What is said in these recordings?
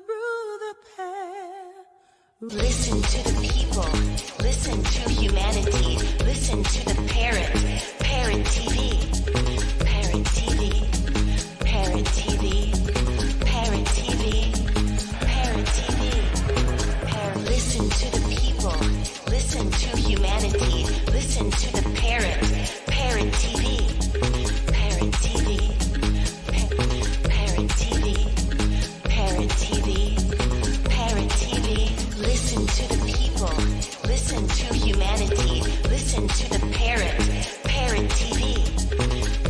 through the pear. Listen to the people. Listen to humanity. Listen to the parrot. Parrot TV. Parrot TV. Parrot TV. Parrot TV. Parrot TV. Listen to the people. Listen to humanity. Listen to the parrot. Parrot TV. Parrot TV. Parrot TV. Parrot TV. Parrot TV. Listen to the people. Listen to humanity. Listen to the parrot. Parrot TV.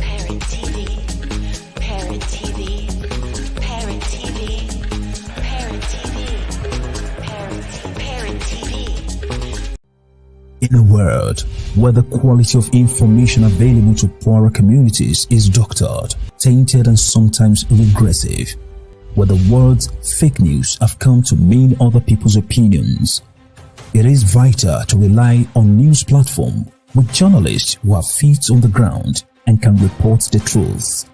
Parrot TV. Parrot TV. Parrot TV. Parrot TV. Parrot TV. In a world where the quality of information available to poorer communities is doctored, tainted and sometimes regressive, where the words fake news have come to mean other people's opinions, it is vital to rely on news platforms with journalists who have feet on the ground and can report the truth.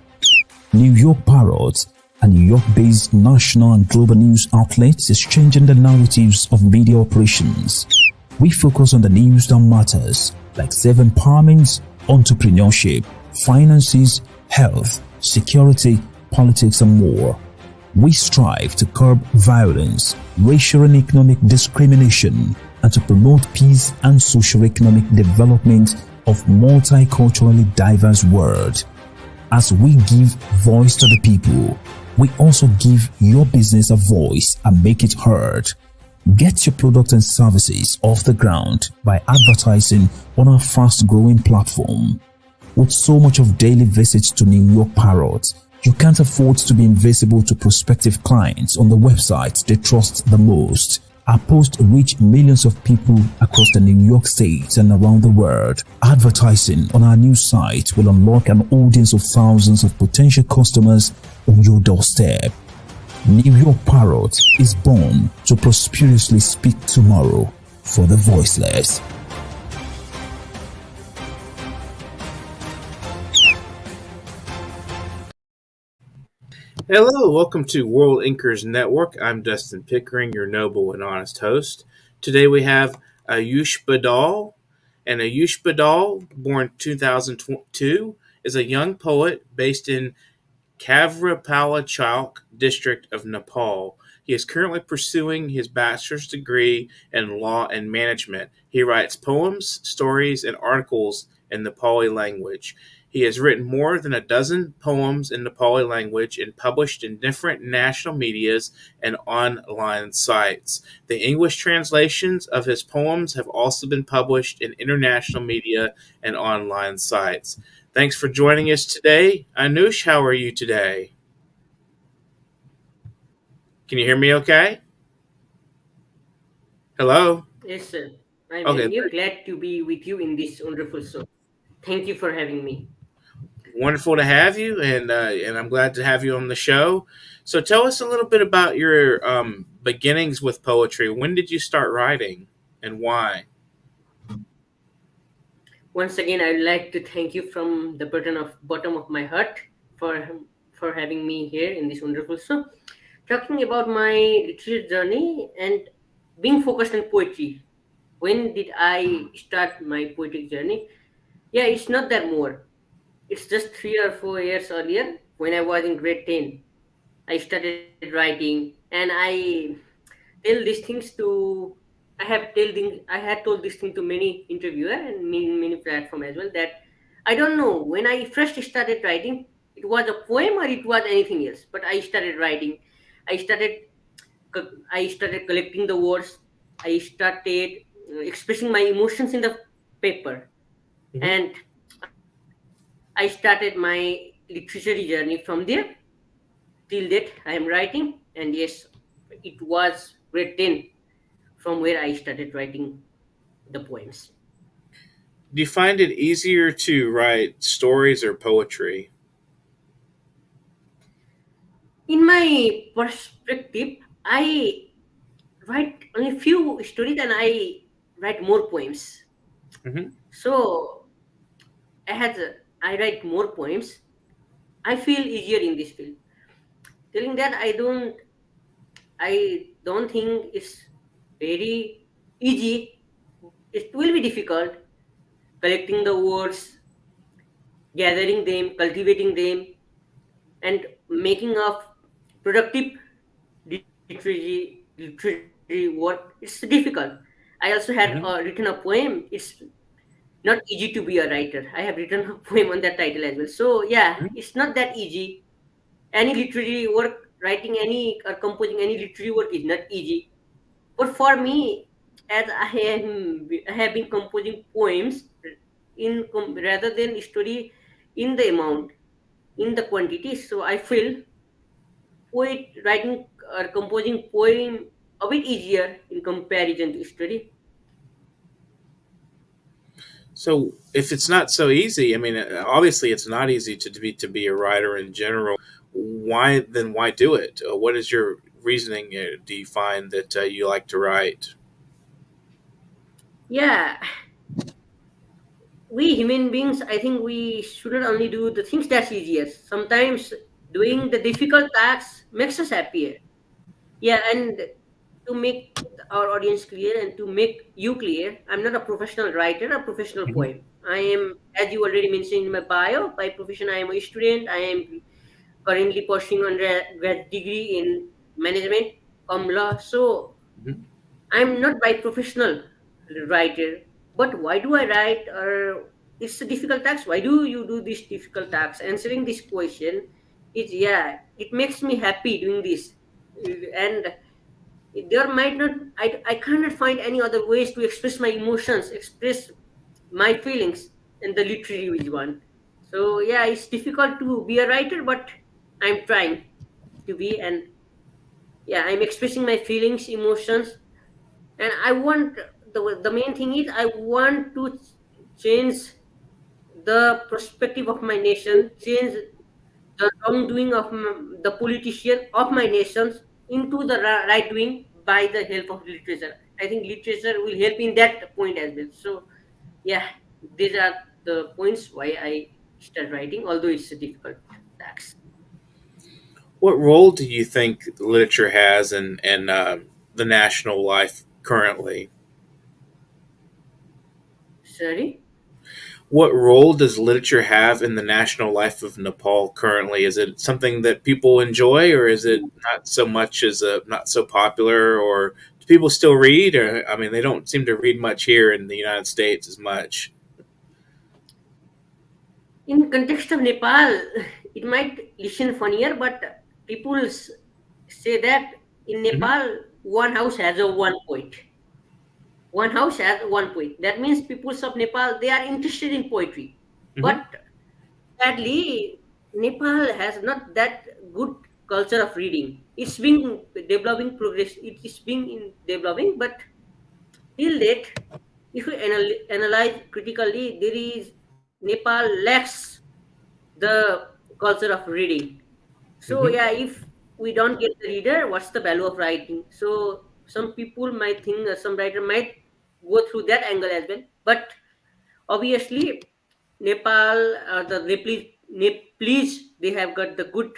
New York Parrot, a New York-based national and global news outlet, is changing the narratives of media operations. We focus on the news that matters, like self-empowerment, entrepreneurship, finances, health, security, politics, and more. We strive to curb violence, racial and economic discrimination, and to promote peace and socio-economic development of multiculturally diverse world. As we give voice to the people, we also give your business a voice and make it heard. Get your products and services off the ground by advertising on our fast-growing platform. With so much of daily visits to New York Parrot, you can't afford to be invisible to prospective clients on the website they trust the most. Our posts reach millions of people across the New York State and around the world. Advertising on our new site will unlock an audience of thousands of potential customers on your doorstep. New York Parrot is born to prosperously speak tomorrow for the voiceless. Hello, welcome to World Inkers Network. I'm Dustin Pickering, your noble and honest host. Today we have Aayush Badal. And Aayush Badal, born 2002, is a young poet based in Kavrapalachowk district of Nepal. He is currently pursuing his bachelor's degree in law and management. He writes poems, stories, and articles in Nepali language. He has written more than a dozen poems in Nepali language and published in different national medias and online sites. The English translations of his poems have also been published in international media and online sites. Thanks for joining us today. Anush, how are you today? Can you hear me okay? Hello? Yes, sir. I'm Okay, very glad to be with you in this wonderful show. Thank you for having me. wonderful to have you, and I'm glad to have you on the show. So tell us a little bit about your beginnings with poetry. When did you start writing, and why? Once again, I'd like to thank you from the bottom of my heart for having me here in this wonderful show. Talking about my literature journey and being focused on poetry. When did I start my poetic journey? Yeah, it's not that more. It's just 3 or 4 years earlier when I was in grade 10. I started writing, and tell these things to I had told this thing to many interviewer and many platform as well, that I don't know when I first started writing it was a poem or it was anything else, but I started writing. I started I started collecting the words. I started expressing my emotions in the paper, Mhm. and I started my literary journey from there. Till date I am writing, and yes, it was grade 10 from where I started writing the poems. Do you find it easier to write stories or poetry? In my perspective, I write only few stories and I write more poems. Hmm. So I write more poems. I feel easier in this field. telling that I don't think it's very easy. It will be difficult collecting the words, gathering them, cultivating them, and making a productive literary work. It's difficult. I also had Hmm. written a poem. It's not easy to be a writer. I have written a poem on that title as well. So yeah, it's not that easy. Any literary work, writing any or composing any literary work is not easy. But for me, as I have been composing poems rather than story in the amount, in the quantity. So I feel poet writing or composing poem a bit easier in comparison to story. So if it's not so easy, I mean, obviously it's not easy to be a writer in general. Why do it? What is your reasoning? Do you find that you like to write? Yeah, we human beings, I think we shouldn't only do the things that's easiest. Sometimes doing the difficult tasks makes us happier. Yeah, and to make our audience clear and to make you clear, I'm not a professional writer or professional Hmm. poet. I am, as you already mentioned in my bio, by profession I am a student. I am currently pursuing undergrad degree in management, law. So Hmm. I'm not by professional writer, but why do I write? Or it's a difficult task. Why do you do this difficult task? Answering this question, it makes me happy doing this, and there might not. I cannot find any other ways to express my emotions, express my feelings, and the literary is one. So yeah, it's difficult to be a writer, but I'm trying to be, and yeah, I'm expressing my feelings, emotions, and I want the main thing is I want to change the perspective of my nation, change the wrongdoing of the politician of my nations into the right doing by the help of literature. I think literature will help in that point as well. So yeah, these are the points why I start writing, although it's a difficult task. What role do you think literature has in the national life currently? Sorry. What role does literature have in the national life of Nepal currently? Is it something that people enjoy, or is it not so much as not so popular? Or do people still read? Or I mean, they don't seem to read much here in the United States as much. In context of Nepal, it might listen funnier, but people say that in Hmm. Nepal, one house has a one poet. One house has one poet. That means peoples of Nepal they are interested in poetry. Hmm. But sadly, Nepal has not that good culture of reading. It's been developing progress. It is being in developing, but till date, if we analyze critically, there is Nepal lacks the culture of reading. So Hmm. yeah, if we don't get the reader, what's the value of writing? So some people might think some writer might go through that angle as well. But obviously, Nepal, Nepalese, they have got the good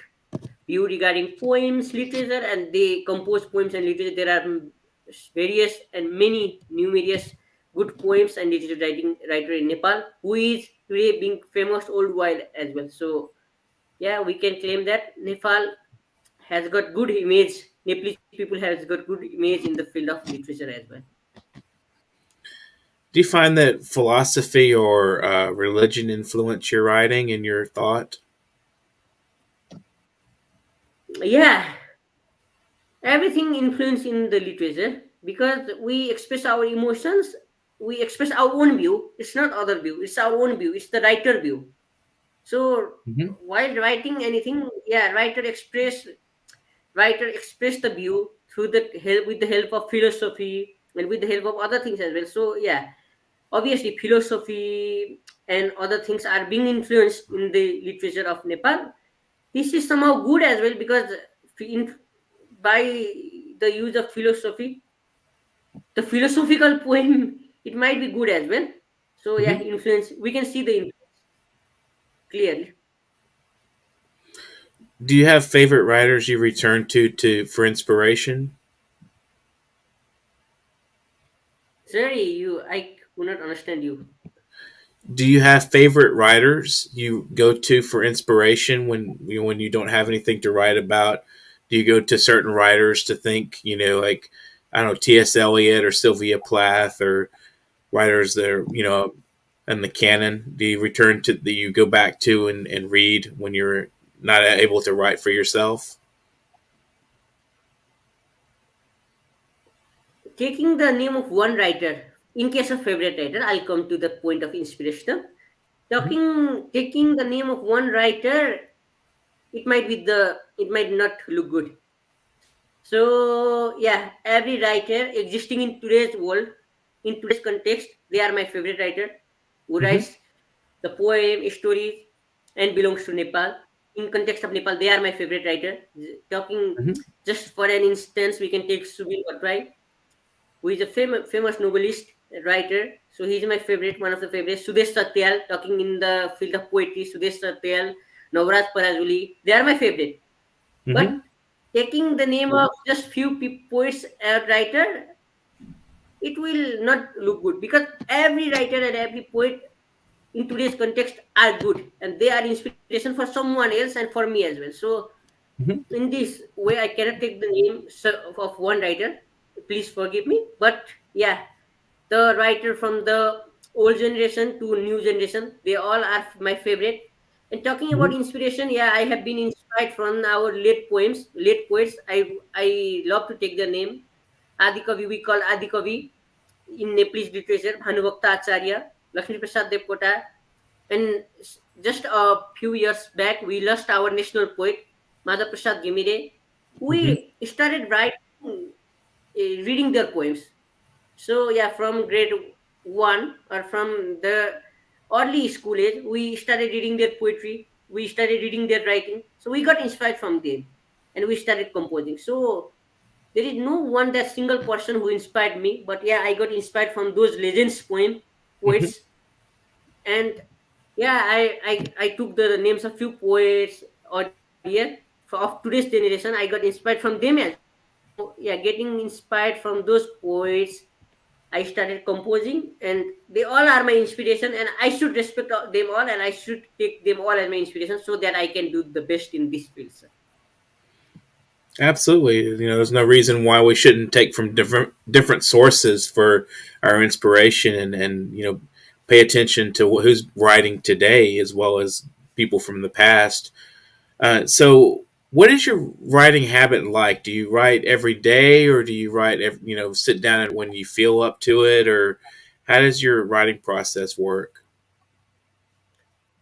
view regarding poems, literature, and they compose poems and literature. There are various and many numerous good poems and literature writer in Nepal who is today being famous worldwide as well. So yeah, we can claim that Nepal has got good image. Nepalese people has got good image in the field of literature as well. Do you find that philosophy or religion influence your writing and your thought? Yeah, everything influence in the literature because we express our emotions. We express our own view. It's not other view. It's our own view. It's the writer view. So Hmm. while writing anything, yeah, writer express the view through the help with the help of philosophy and with the help of other things as well. So yeah, obviously philosophy and other things are being influenced in the literature of Nepal. This is somehow good as well because in, by the use of philosophy, the philosophical poem, it might be good as well. So yeah, Hmm. influence, we can see the influence clearly. Do you have favorite writers you return to for inspiration? Sorry, I could not understand you. Do you have favorite writers you go to for inspiration when you don't have anything to write about? Do you go to certain writers to think, like I don't know, T.S. Eliot or Sylvia Plath or writers that are, in the canon? Do you return to that you go back to and read when you're not able to write for yourself? Taking the name of one writer, in case of favorite writer, I'll come to the point of inspiration. Mhm. Taking the name of one writer, it might not look good. So yeah, every writer existing in today's world, in today's context, they are my favorite writer who Mhm. writes the poem, stories, and belongs to Nepal. In context of Nepal, they are my favorite writer. Talking Mhm. just for an instance, we can take Subin Bhatrai, who is a famous novelist, writer. So he's my favorite, one of the favorites. Sudesh Satyal, talking in the field of poetry, Sudesh Satyal, Navraj Parajuli, they are my favorite. But Mhm. taking the name of just few poets and writer, it will not look good because every writer and every poet in today's context are good and they are inspiration for someone else and for me as well. So Mhm. in this way, I cannot take the name of one writer. Please forgive me. But yeah, the writer from the old generation to new generation, they all are my favorite. And talking about Mhm. inspiration, yeah, I have been inspired from our late poems, late poets. I love to take the name Adi Kavi. We call Adi Kavi in Nepalese literature, Bhanubhakta Acharya, Lakshmi Prasad Devkota, and just a few years back, we lost our national poet, Madhav Prasad Gimire. Mhm. We started reading their poems. So yeah, from grade one or from the early school age, we started reading their poetry. We started reading their writing. So we got inspired from them, and we started composing. So there is no one that single person who inspired me, but yeah, I got inspired from those legends Mhm. poets, and yeah, I took the names of few poets earlier of today's generation. I got inspired from them as well. So yeah, getting inspired from those poets, I started composing, and they all are my inspiration, and I should respect them all, and I should take them all as my inspiration so that I can do the best in this field, sir. Absolutely. There's no reason why we shouldn't take from different sources for our inspiration and pay attention to who's writing today as well as people from the past. So, what is your writing habit like? Do you write every day, or do you write, sit down and when you feel up to it, or how does your writing process work?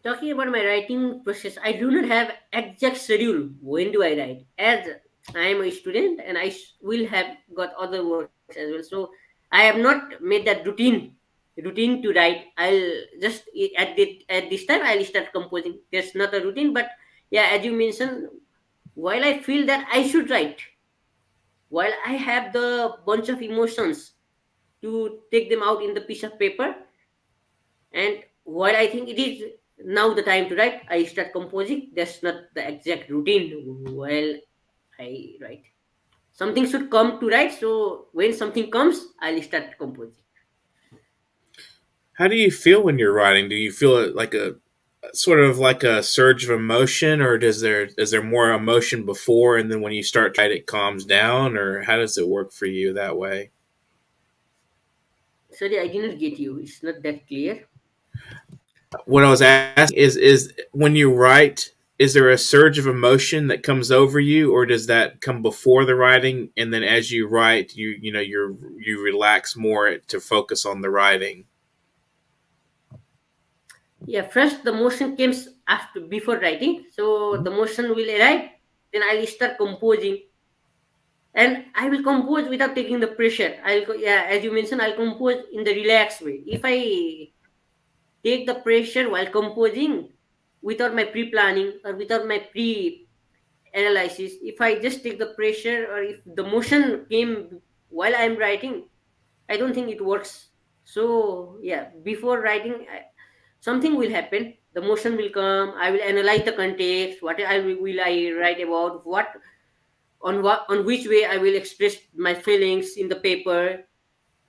Talking about my writing process, I do not have exact schedule when do I write, as I am a student and will have got other works as well. So I have not made that routine to write. I'll just at this time I'll start composing. There's not a routine, but yeah, as you mentioned, while I feel that I should write, while I have the bunch of emotions to take them out in the piece of paper, and while I think it is now the time to write, I start composing. That's not the exact routine while I write. Something should come to write, so when something comes, I'll start composing. How do you feel when you're writing? Do you feel it like a sort of like a surge of emotion, or is there more emotion before, and then when you start to write, it calms down, or how does it work for you that way? Sorry, I didn't get you. It's not that clear. What I was asking is when you write, is there a surge of emotion that comes over you, or does that come before the writing, and then as you write, you relax more to focus on the writing? Yeah, first the motion comes after before writing. So the motion will arrive, then I'll start composing, and I will compose without taking the pressure. Yeah, as you mentioned, I'll compose in the relaxed way. If I take the pressure while composing without my pre-planning or without my pre-analysis, if I just take the pressure or if the motion came while I'm writing, I don't think it works. So yeah, before writing, something will happen, the motion will come, I will analyze the context, what will I write about, what on which way I will express my feelings in the paper,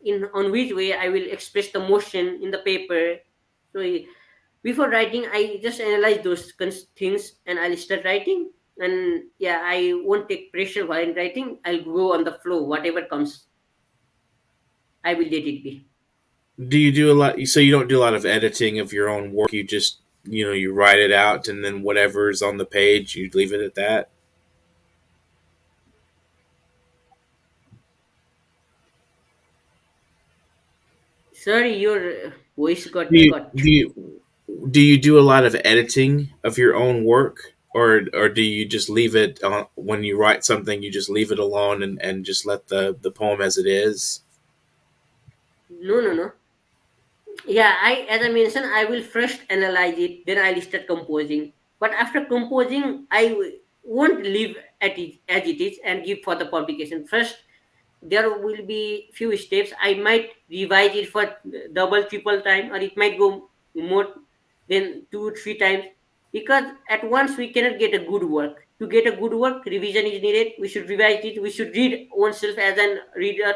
in on which way I will express the motion in the paper. So before writing, I just analyze those things and I'll start writing. And yeah, I won't take pressure while writing. I'll go on the flow. Whatever comes, I will let it be. Do you do a lot? So you don't do a lot of editing of your own work. You just you write it out, and then whatever's on the page, you leave it at that. Sorry, your voice Do got you cut. do you do you do a lot of editing of your own work, or do you just leave it when you write something? You just leave it alone and just let the poem as it is. No, no, no. Yeah, as I mentioned, I will first analyze it, then I'll start composing. But after composing, won't leave at it as it is and give for the publication. First, there will be few steps. I might revise it for double, triple time, or it might go more than two, three times. Because at once we cannot get a good work. To get a good work, revision is needed. We should revise it. We should read oneself as an reader.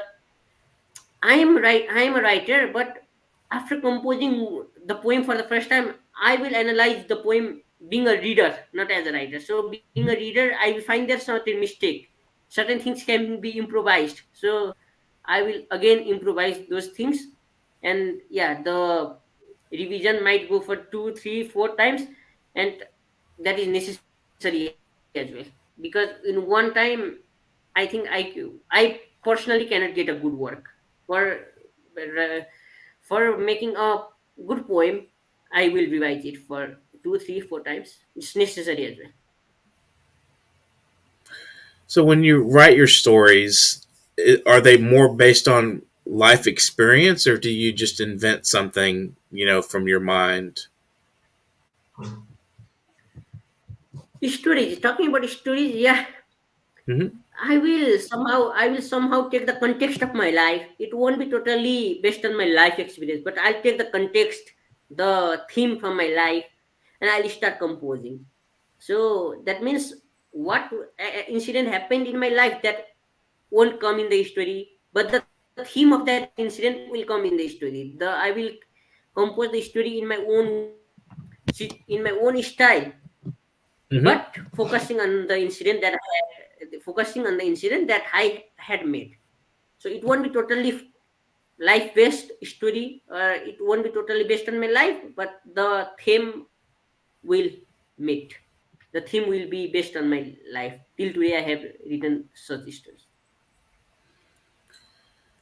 I am a writer, but after composing the poem for the first time, I will analyze the poem being a reader, not as a writer. So being a reader, I will find there's certain mistake. Certain things can be improvised. So I will again improvise those things. And yeah, the revision might go for two, three, four times, and that is necessary as well. Because in one time, I think I personally cannot get a good work. For uh, for making a good poem, I will revise it for two, three, four times. It's necessary as well. So when you write your stories, are they more based on life experience, or do you just invent something from your mind? Stories. Talking about stories, yeah, Hmm. I will somehow take the context of my life. It won't be totally based on my life experience, but I'll take the context, the theme from my life, and I'll start composing. So that means what incident happened in my life that won't come in the story, but the theme of that incident will come in the story. I will compose the story in my own in my own style, but Hmm. focusing on the incident that I had made. So it won't be totally life based story, or it won't be totally based on my life, but the theme will meet. The theme will be based on my life. Till today, I have written such stories.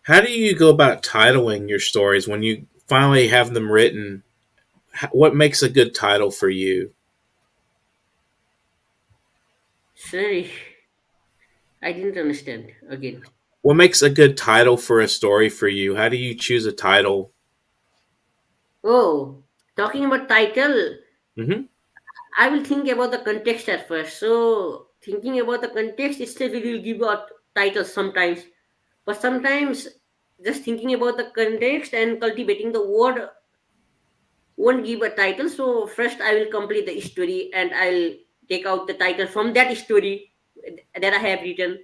How do you go about titling your stories when you finally have them written? What makes a good title for you? Sorry, I didn't understand again. What makes a good title for a story for you? How do you choose a title? Oh, talking about title, Hmm. I will think about the context at first. So, thinking about the context itself, it will give out titles sometimes. But sometimes, just thinking about the context and cultivating the word won't give a title. So, first, I will complete the story and I'll take out the title from that story that I have written.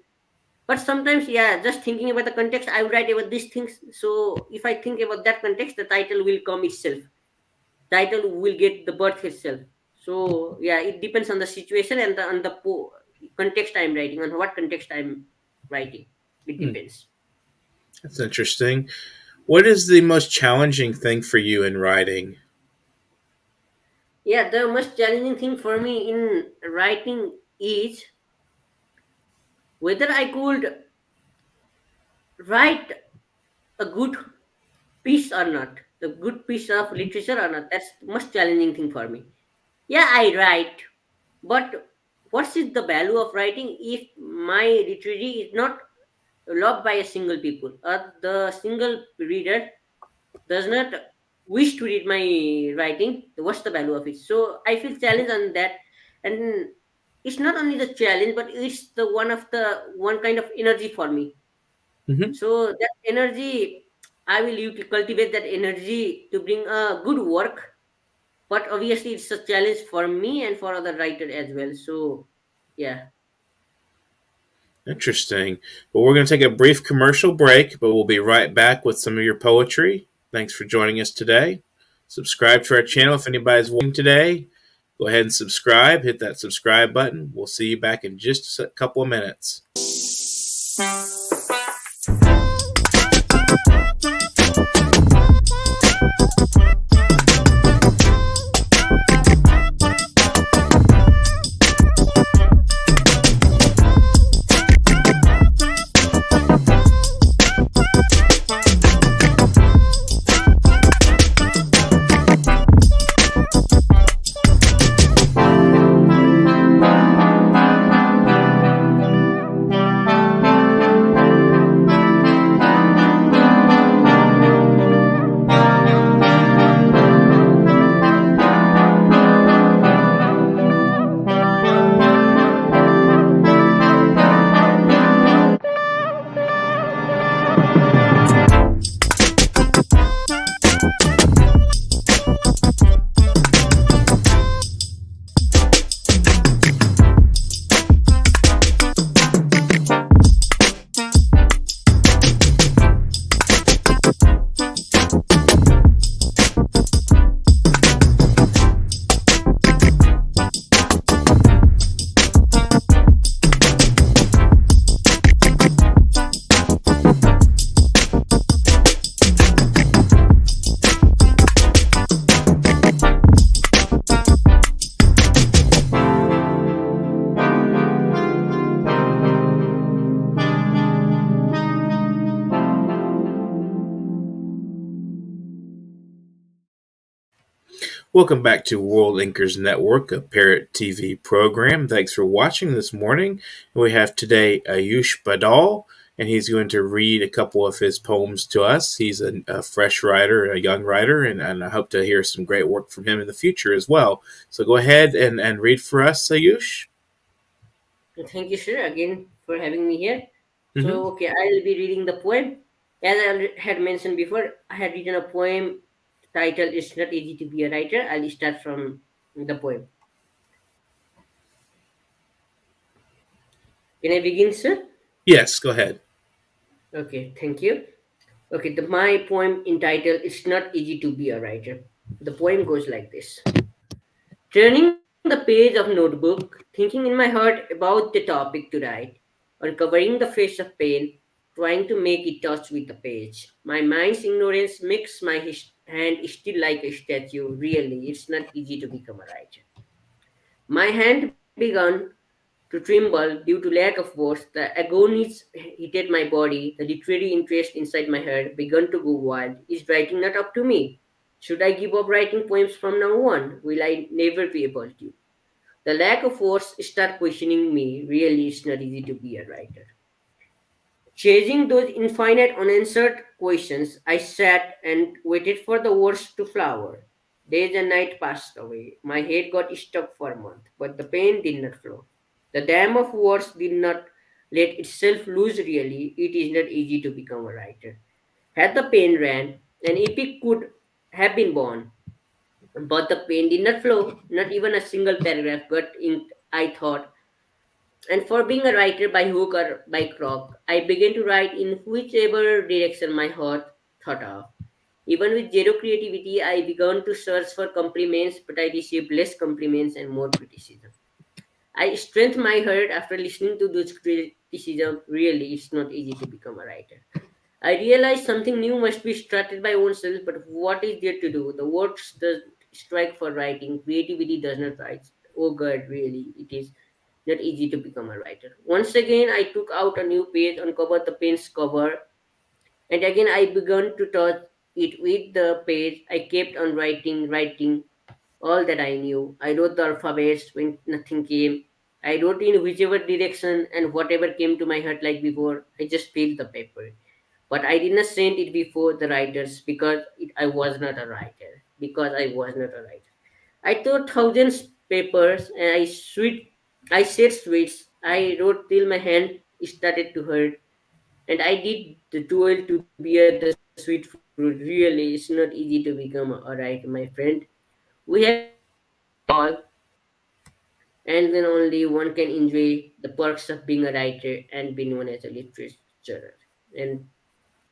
But sometimes, yeah, just thinking about the context, I will write about these things. So, if I think about that context, the title will come itself. Title will get the birth itself. So yeah, it depends on the situation and on the context I'm writing, on what context I'm writing. It Hmm, depends. that's interesting. What is the most challenging thing for you in writing? Yeah, the most challenging thing for me in writing is whether I could write a good piece or not, the good piece of literature or not. That's the most challenging thing for me. Yeah, I write, but what is the value of writing if my literature is not loved by a single people, or the single reader does not wish to read my writing? What's the value of it? So I feel challenged on that. And it's not only the challenge, but it's the one kind of energy for me. Hmm. So that energy, I will cultivate that energy to bring a good work but obviously it's a challenge for me and for other writer as well. So yeah. Interesting. Well, we're going to take a brief commercial break, but we'll be right back with some of your poetry. Thanks for joining us today. Subscribe to our channel if anybody's watching today. Go ahead and subscribe. Hit that subscribe button. We'll see you back in just a couple of minutes. Welcome back to World Inkers Network, a Parrot TV program. Thanks for watching this morning. We have today Aayush Badal, and he's going to read a couple of his poems to us. He's a fresh writer, a young writer, and I hope to hear some great work from him in the future as well. So go ahead and read for us, Aayush. Thank you, sir, again for having me here. Mm-hmm. So, okay, I'll be reading the poem. As I had mentioned before, I had written a poem titled "It's Not Easy to Be a Writer." I'll start from the poem. Can I begin, sir? Yes, go ahead. Okay, thank you. Okay, my poem entitled "It's Not Easy to Be a Writer." The poem goes like this. Turning the page of notebook, thinking in my heart about the topic to write, or covering the face of pen, trying to make it touch with the page. My mind's ignorance makes my hand still like a statue. Really, it's not easy to become a writer. My hand began to tremble due to lack of words. The agonies hit my body. The literary interest inside my head began to go wild. Is writing not up to me? Should I give up writing poems from now on? Will I never be able to? The lack of words start questioning me. Really, it's not easy to be a writer. Chasing those infinite unanswered questions, I sat and waited for the words to flower. Days and night passed away. My head got stuck for a month, but the pain did not flow. The dam of words did not let itself loose really. It is not easy to become a writer. Had the pen ran, an epic could have been born. But the pen did not flow, not even a single paragraph got inked, I thought. And for being a writer by hook or by crook, I began to write in whichever direction my heart thought of. Even with zero creativity, I began to search for compliments, but I received less compliments and more criticism. I strengthened my heart after listening to those criticism. Really, it's not easy to become a writer. I realized something new must be started by oneself, but what is there to do? The words does strike for writing. Creativity does not write. Oh God, really, it is not easy to become a writer. Once again, I took out a new page, uncovered the pen's cover, and again I began to touch it with the page. I kept on writing all that I knew. I wrote the alphabets when nothing came. I wrote in whichever direction and whatever came to my heart like before. I just filled the paper. But I did not send it before the writers because I was not a writer. Because I was not a writer. I tore thousands papers and I said sweets. I wrote till my hand started to hurt. And I did the toil to bear the sweet fruit. Really, it's not easy to become a writer, my friend. We have all, and then only one can enjoy the perks of being a writer and be known as a literature and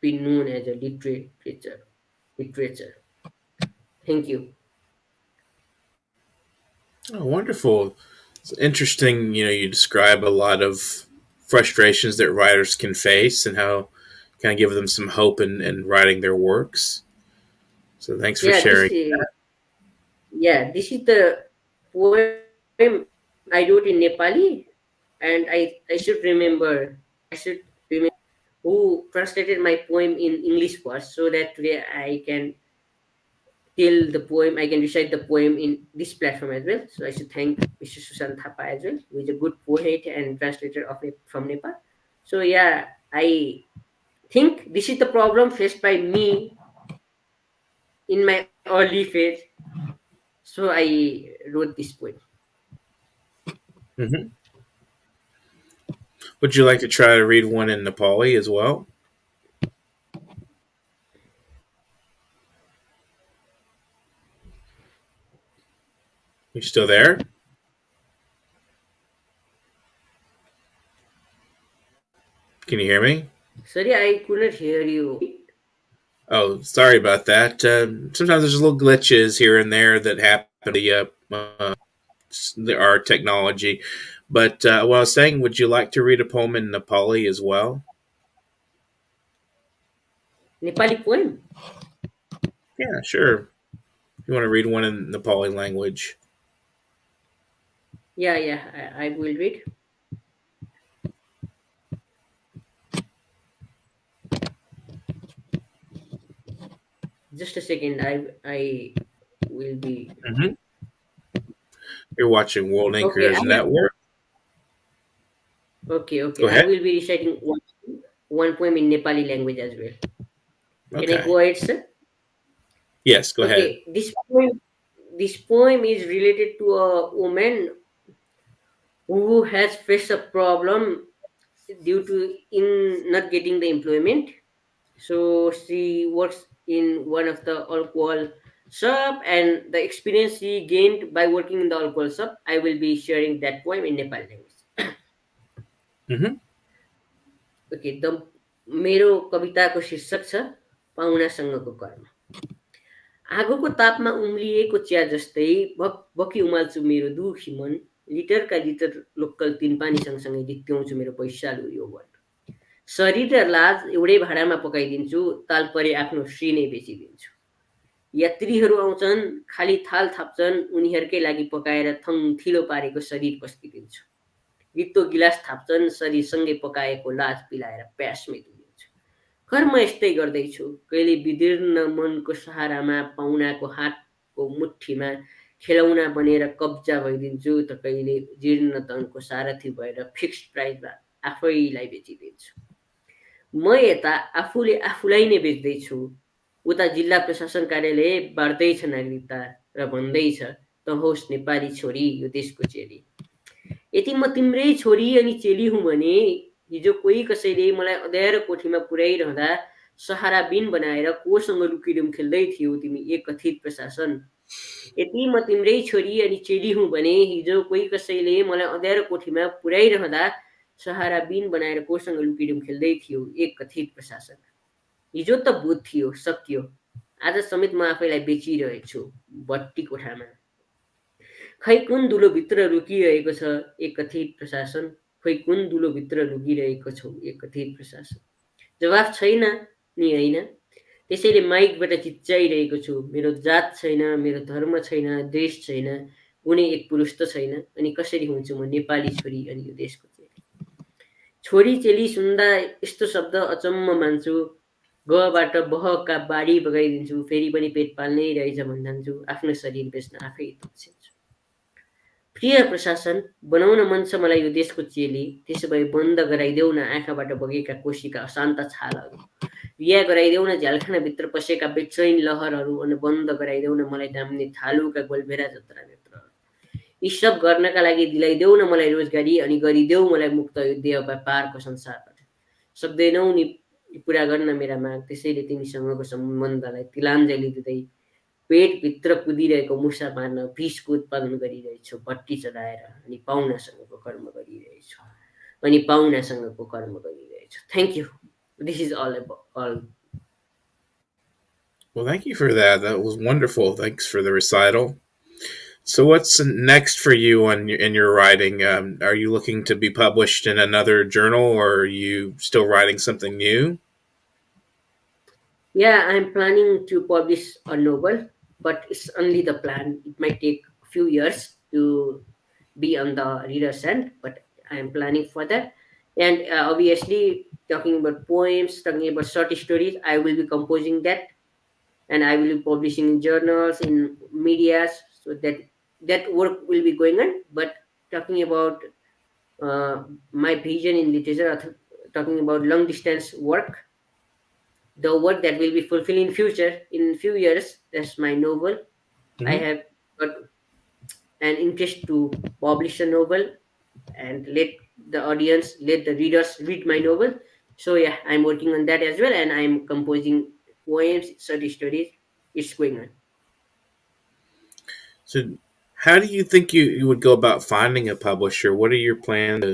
be known as a literature. Thank you. Oh, wonderful. It's interesting, you describe a lot of frustrations that writers can face and how kind of give them some hope in writing their works. So thanks for Yeah, sharing. this is the poem I wrote in Nepali, and I should remember I should remember who translated my poem in English first, so that today I can tell the poem. I can recite the poem in this platform as well. So I should thank Mr. Susan Thapa as well, who is a good poet and translator from Nepal. So yeah, I think this is the problem faced by me in my early phase. So I wrote this poem. Hmm. Would you like to try to read one in Nepali as well? You still there? Can you hear me? Sorry, I couldn't hear you. Oh, sorry about that. Sometimes there's little glitches here and there that happen to our technology. But what I was saying, would you like to read a poem in Nepali as well? Nepali poem? Yeah, sure. You want to read one in Nepali language? Yeah, I will read. Just a second. I will be Hmm. You're watching World okay. Anchors Network. Okay. Go I ahead. will be reciting one poem in Nepali language as well. Can I Okay. go ahead, sir? Yes, go ahead. Okay, this poem is related to a woman who has faced a problem due to in not getting the employment. So she works in one of the alcohol shop, and the experience she gained by working in the alcohol shop, I will be sharing that poem in Nepal language. Hmm. Okay the मेरो कविताको शीर्षक छ पाहुनासँगको कर्म। आगोको तापमा उम्लिएको chia जस्तै बकी उमाल्छु मेरो दुखी मन, लिटरका लिटर लोकल तीन पानी सँगसँगै जित्याउँछु मेरो वैशालु यौवन। शरीर र लाज एउटै भाँडामा पकाइदिन्छु, ताल परे आफ्नो श्री नै बेचिदिन्छु। यात्रीहरू आउँछन्, खाली थाल थाप्छन्, उनीहरूकै लागि पकाएर थङथिलो पारेको शरीर पस्किदिन्छु। रित्तो गिलास थाप्छन्, शरीरसँगै पकाएको लाज पिलाएर प्यास मेटिदिन्छु। कर्म यस्तै गर्दैछु, कहिले विदीर्ण मनको सहारामा पाहुनाको हातको मुठीमा खेलौना बनेर कब्जा भइदिन्छु, त कहिले जीर्ण तनको सारथी भएर फिक्स्ड प्राइसमा आफैलाई बेचिदिन्छु। म यता आफूले आफूलाई नै बेच्दैछु, उता जिल्ला प्रशासन कार्यालय बाँड्दैछ नागरिकता र भन्दैछ त होस् नेपाली छोरी यो देशको चेली। यदि म तिम्रै छोरी अनि चेली हुँ भने हिजो कोही कसैले मलाई अँध्यारो कोठीमा पुर्याइरहँदा सहारा बिन बनाएर कोसँग लुकिडुम खेल्दै थियौ तिमी एक कथित प्रशासन। यदि म तिम्रै छोरी अनि चेली हुँ भने हिजो कोही कसैले मलाई अँध्यारो कोठीमा पुर्याइरहँदा सहारा बिन बनाएर कोसँग लुकिडुम खेल्दै थियौ एक कथित प्रशासन। हिजो त बुध थियो, सकियो, आज समेत म आफैलाई बेचिरहेछु बट्टी कोठामा। खै कुन दुलोभित्र लुकिरहेको छ एक कथित प्रशासन, खै कुन दुलोभित्र लुकिरहेको छौ एक कथित प्रशासन। जवाफ छैन नि होइन, त्यसैले माइकबाट चिच्चाइरहेको छु, मेरो जात छैन, मेरो धर्म छैन, देश छैन, कुनै एक पुरुष त छैन, अनि कसरी हुन्छु म नेपाली छोरी अनि यो देशको चेली। छोरी चेली सुन्दा यस्तो शब्द अचम्म मान्छु, गबाट बहका बाढी बगाइदिन्छु, फेरि पनि पेट पाल्नै रहेछ भन्ठान्छु, आफ्नो शरीर बेच्न आफै तर्सिन्छु। प्रिय प्रशासन, बनाउन मन छ मलाई यो देशको चेली, त्यसो भए बन्द गराइदेऊ न आँखाबाट बगेका कोशीका अशान्त छालहरू, रिहा गराइदेऊ न झ्यालखानाभित्र पसेका बेचैन लहरहरू, अनि बन्द गराइदेऊ न मलाई डाम्ने थालुका गोलभेरा जत्रा नेत्रहरू। यी सब गर्नका लागि दिलाइदेऊ न मलाई रोजगारी, अनि गरिदेऊ मलाई मुक्त यो देह व्यापारको संसारबाट। सक्दैनौ नि पुरा गर्न मेरा माग, त्यसैले तिमीसँगको सम्बन्धलाई तिलाञ्जली दिँदै पेटभित्र कुदिरहेको मुसा मार्न विषको उत्पादन गरिरहेछु भट्टी चलाएर, अनि पाहुनासँगको कर्म गरिरहेछु, अनि पाहुनासँगको कर्म गरिरहेछु. Thank you. This is all. Well, thank you for that. That was wonderful. Thanks for the recital. So, what's next for you in your writing? Are you looking to be published in another journal, or are you still writing something new? Yeah, I'm planning to publish a novel, but it's only the plan. It might take a few years to be on the reader's end, but I'm planning for that. And obviously, talking about poems, talking about short stories, I will be composing that, and I will be publishing in journals, in medias, so that work will be going on. But talking about my vision in literature, talking about long distance work, the work that will be fulfilled in future in few years, that's my novel. I Mm-hmm. have got an interest to publish a novel and let the readers read my novel. So yeah, I'm working on that as well, and I'm composing poems, short stories. It's going on. So, how do you think you would go about finding a publisher? What are your plans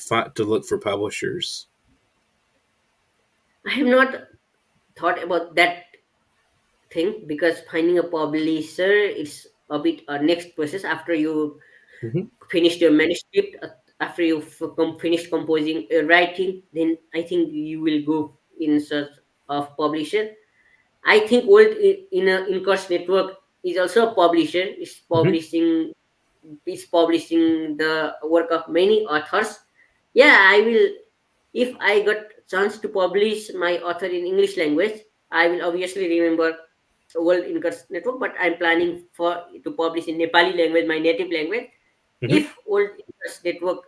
to look for publishers? I have not thought about that thing, because finding a publisher is a bit a next process after you Mm-hmm. finished your manuscript, after you've finished composing writing, then I think you will go in search of publisher. I think World in a Incourse Network is also a publisher. Mm-hmm. Is publishing the work of many authors. Yeah, I will. If I got chance to publish my author in English language, I will obviously remember World Incourse Network. But I'm planning for to publish in Nepali language, my native language. Mm-hmm. If World Incourse Network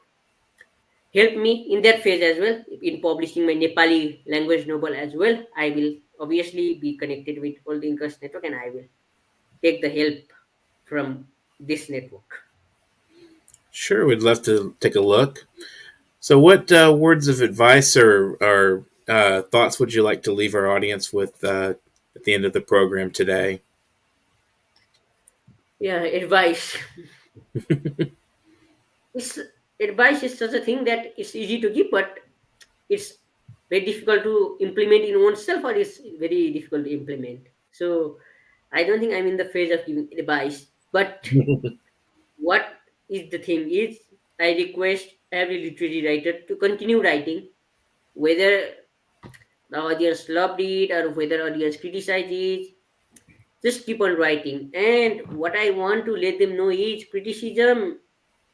help me in that phase as well, in publishing my Nepali language novel as well, I will obviously be connected with World Incourse Network, and I will take the help from this network. Sure, we'd love to take a look. So, what words of advice or thoughts would you like to leave our audience with at the end of the program today? Yeah, advice. It's, advice is such a thing that it's easy to give, but it's very difficult to implement in oneself, or it's very difficult to implement. So I don't think I'm in the phase of giving advice. But what is the thing is, I request every literary writer to continue writing, whether the audience loved it or whether audience criticized it. Just keep on writing. And what I want to let them know is, criticism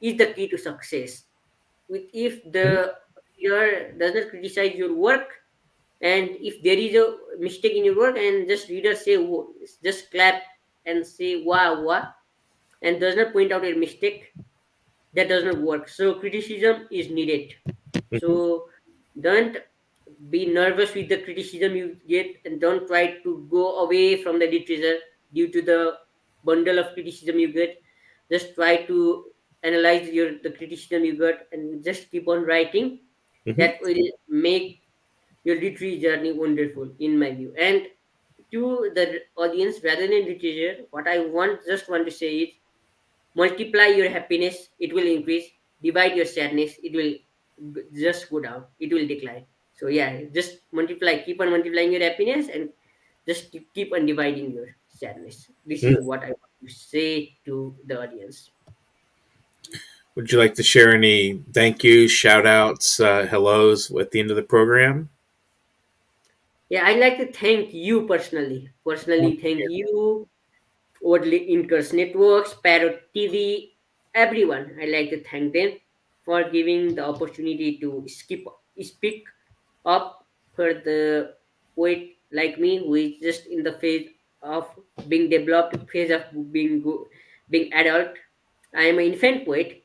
is the key to success. With If the reader does not criticize your work, and if there is a mistake in your work, and just reader say just clap and say wow wow, and does not point out a mistake, that does not work. So criticism is needed. Mhm. So don't be nervous with the criticism you get, and don't try to go away from the literature due to the bundle of criticism you get. Just try to analyze the criticism you got, and just keep on writing. Mhm. That will make your literary journey wonderful, in my view. And to the audience, rather than literature, what I want to say is, multiply your happiness, it will increase. Divide your sadness, it will just go down, it will decline. So yeah, just multiply, keep on multiplying your happiness, and just keep on dividing your sadness. This is Mhm. what I want to say to the audience. Would you like to share any thank yous, shout outs, hellos at the end of the program? Yeah, I'd like to thank you personally. Personally, thank you, Oddly Incurs Networks, Parrot TV, everyone. I'd like to thank them for giving the opportunity to speak up for the poet like me, who is just in the phase of being developed, phase of being adult. I am an infant poet.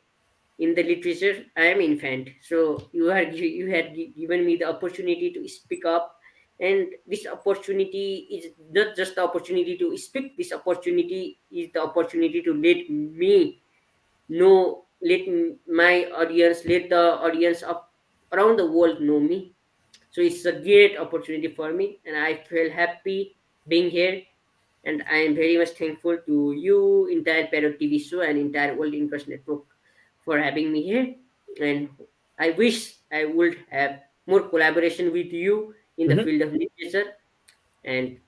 In the literature, I am infant. So you had given me the opportunity to speak up, and this opportunity is not just the opportunity to speak. This opportunity is the opportunity to let me know, my audience, let the audience of around the world know me. So it's a great opportunity for me, and I feel happy being here. And I am very much thankful to you, entire Parrot TV show, and entire World Interest Network for having me here. And I wish I would have more collaboration with you in the Mhm. field of literature. And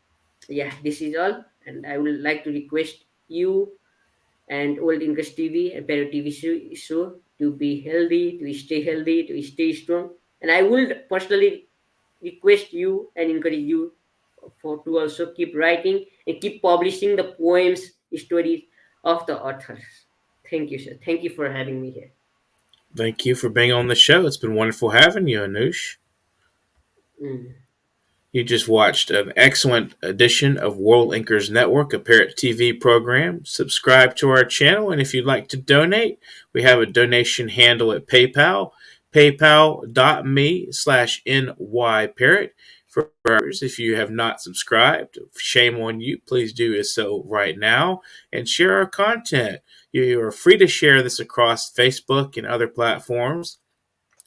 yeah, this is all. And I would like to request you and Old English TV and Parrot TV show to be healthy, to stay strong. And I would personally request you and encourage you for to also keep writing and keep publishing the poems, stories of the authors. Thank you, sir. Thank you for having me here. Thank you for being on the show. It's been wonderful having you, Anush. Mm. You just watched an excellent edition of World Anchors Network, a Parrot TV program. Subscribe to our channel, and if you'd like to donate, we have a donation handle at PayPal, paypal.me/nyparrot. For others, if you have not subscribed, shame on you. Please do so right now and share our content. You are free to share this across Facebook and other platforms.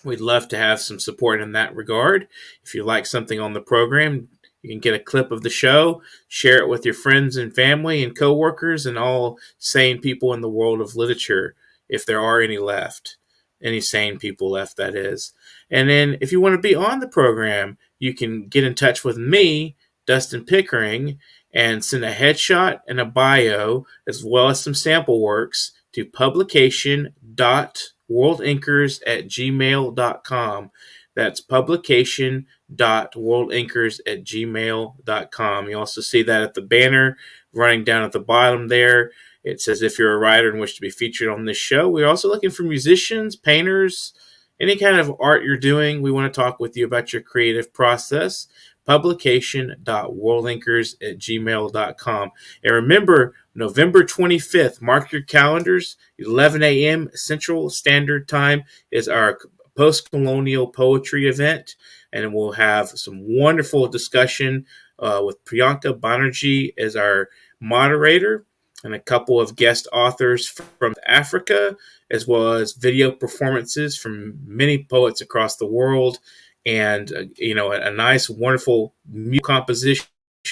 We'd love to have some support in that regard. If you like something on the program, you can get a clip of the show, share it with your friends and family and coworkers and all sane people in the world of literature, if there are any left. Any sane people left, that is. And then if you want to be on the program, you can get in touch with me, Dustin Pickering, and send a headshot and a bio, as well as some sample works, to publication.worldanchors@gmail.com. That's publication.worldanchors@gmail.com. You also see that at the banner running down at the bottom there. It says if you're a writer and wish to be featured on this show. We're also looking for musicians, painters, any kind of art you're doing. We want to talk with you about your creative process. Publication.worldanchors@gmail.com. And remember, November 25th, mark your calendars, 11 a.m. Central Standard Time is our post-colonial poetry event, and we'll have some wonderful discussion with Priyanka Banerjee as our moderator and a couple of guest authors from Africa, as well as video performances from many poets across the world, and a nice, wonderful music composition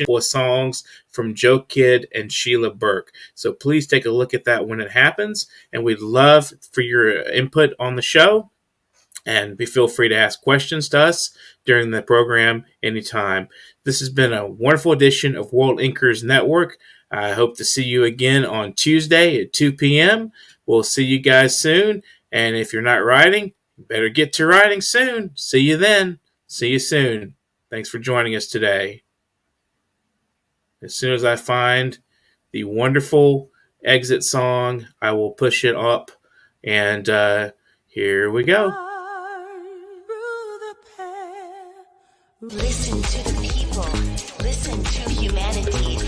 with songs from Joe Kidd and Sheila Burke. So please take a look at that when it happens, and we'd love for your input on the show. And feel free to ask questions to us during the program anytime. This has been a wonderful edition of World Anchors Network. I hope to see you again on Tuesday at 2 p.m. We'll see you guys soon. And if you're not writing, you better get to writing soon. See you then. See you soon. Thanks for joining us today. As soon as I find the wonderful exit song, I will push it up. And here we go. Listen to the people. Listen to humanity.